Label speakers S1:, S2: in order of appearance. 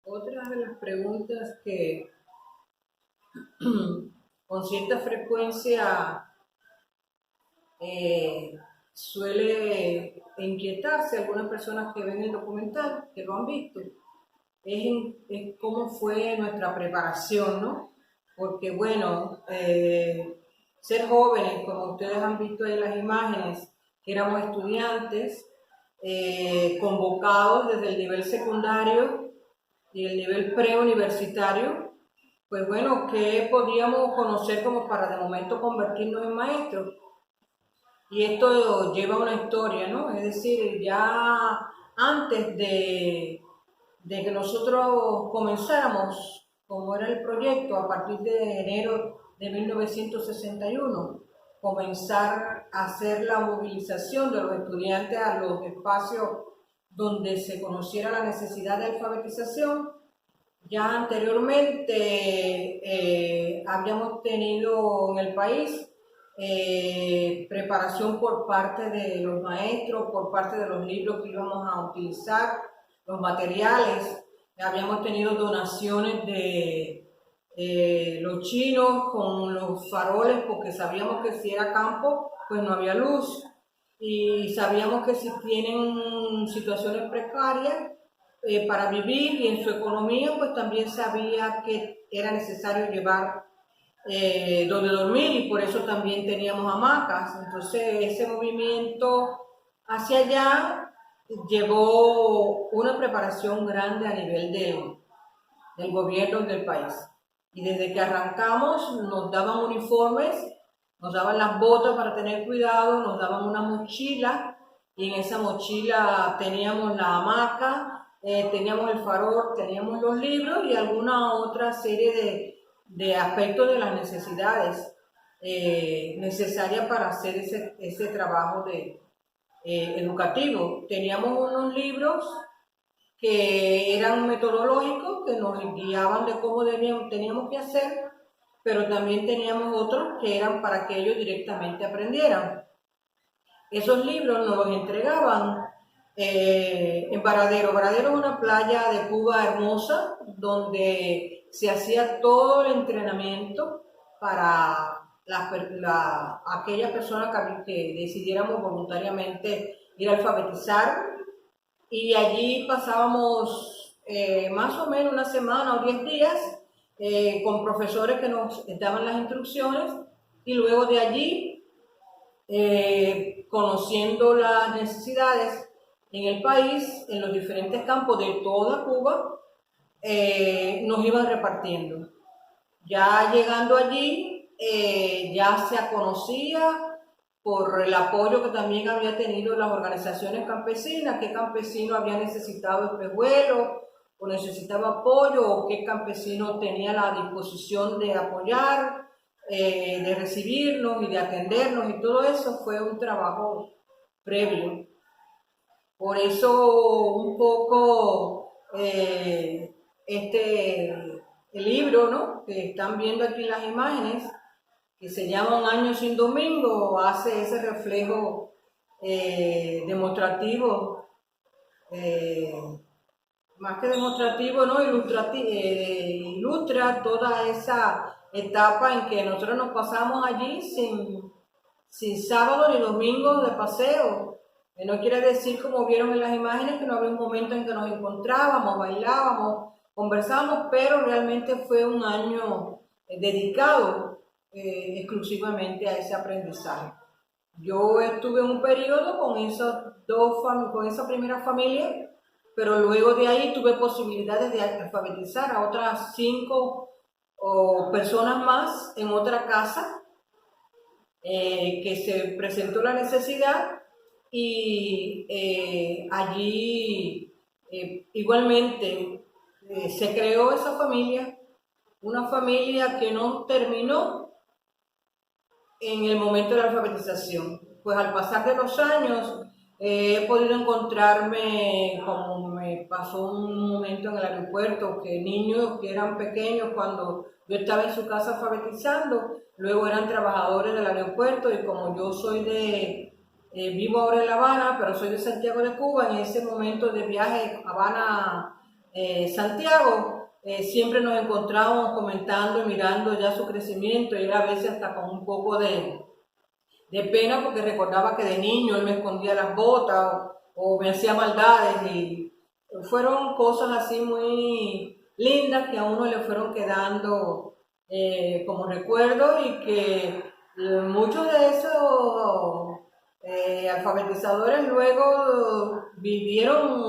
S1: Otra de las preguntas que con cierta frecuencia eh, suele inquietarse a algunas personas que ven el documental, que lo han visto, es cómo fue nuestra preparación, ¿no? Porque bueno, ser jóvenes, como ustedes han visto en las imágenes, que éramos estudiantes, convocados desde el nivel secundario y el nivel preuniversitario, pues bueno, ¿qué podíamos conocer como para de momento convertirnos en maestros? Y esto lleva una historia, ¿no? Es decir, ya antes de que nosotros comenzáramos, como era el proyecto, a partir de enero de 1961, comenzar a hacer la movilización de los estudiantes a los espacios donde se conociera la necesidad de alfabetización. Ya anteriormente habíamos tenido en el país preparación por parte de los maestros, por parte de los libros que íbamos a utilizar, los materiales. Habíamos tenido donaciones de los chinos con los faroles, porque sabíamos que si era campo, pues no había luz. Y sabíamos que si tienen situaciones precarias, para vivir y en su economía, pues también sabía que era necesario llevar donde dormir, y por eso también teníamos hamacas. Entonces ese movimiento hacia allá llevó una preparación grande a nivel del gobierno del país. Y desde que arrancamos nos daban uniformes, nos daban las botas para tener cuidado, nos daban una mochila, y en esa mochila teníamos la hamaca, teníamos el farol, teníamos los libros y alguna otra serie de aspectos de las necesidades necesarias para hacer ese trabajo educativo. Teníamos unos libros que eran metodológicos, que nos guiaban de cómo teníamos que hacer, pero también teníamos otros que eran para que ellos directamente aprendieran. Esos libros nos los entregaban en Varadero. Varadero es una playa de Cuba hermosa, donde se hacía todo el entrenamiento para aquellas personas que decidiéramos voluntariamente ir a alfabetizar, y allí pasábamos más o menos una semana o 10 días con profesores que nos daban las instrucciones, y luego de allí, conociendo las necesidades en el país, en los diferentes campos de toda Cuba, nos iban repartiendo. Ya llegando allí, ya se conocía por el apoyo que también había tenido las organizaciones campesinas, qué campesino había necesitado espejuelos o necesitaba apoyo, o qué campesino tenía la disposición de apoyar, de recibirnos y de atendernos, y todo eso fue un trabajo previo. Por eso un poco el libro, ¿no?, que están viendo aquí en las imágenes, que se llama Un año sin domingo, hace ese reflejo demostrativo, eh, más que demostrativo, ¿no?, ilustra toda esa etapa en que nosotros nos pasamos allí sin sábado ni domingo de paseo. No quiere decir, como vieron en las imágenes, que no había un momento en que nos encontrábamos, bailábamos, conversábamos, pero realmente fue un año dedicado exclusivamente a ese aprendizaje. Yo estuve en un periodo con con esa primera familia, pero luego de ahí tuve posibilidades de alfabetizar a otras 5 personas más en otra casa, que se presentó la necesidad, y allí igualmente se creó esa familia, una familia que no terminó en el momento de la alfabetización. Pues al pasar de los años he podido encontrarme, como me pasó un momento en el aeropuerto, que niños que eran pequeños cuando yo estaba en su casa alfabetizando, luego eran trabajadores del aeropuerto, y como yo soy vivo ahora en La Habana, pero soy de Santiago de Cuba, en ese momento de viaje Habana Santiago, siempre nos encontrábamos comentando y mirando ya su crecimiento, y era a veces hasta con un poco de pena, porque recordaba que de niño él me escondía las botas o me hacía maldades, y fueron cosas así muy lindas que a uno le fueron quedando como recuerdo, y que muchos de esos alfabetizadores luego vivieron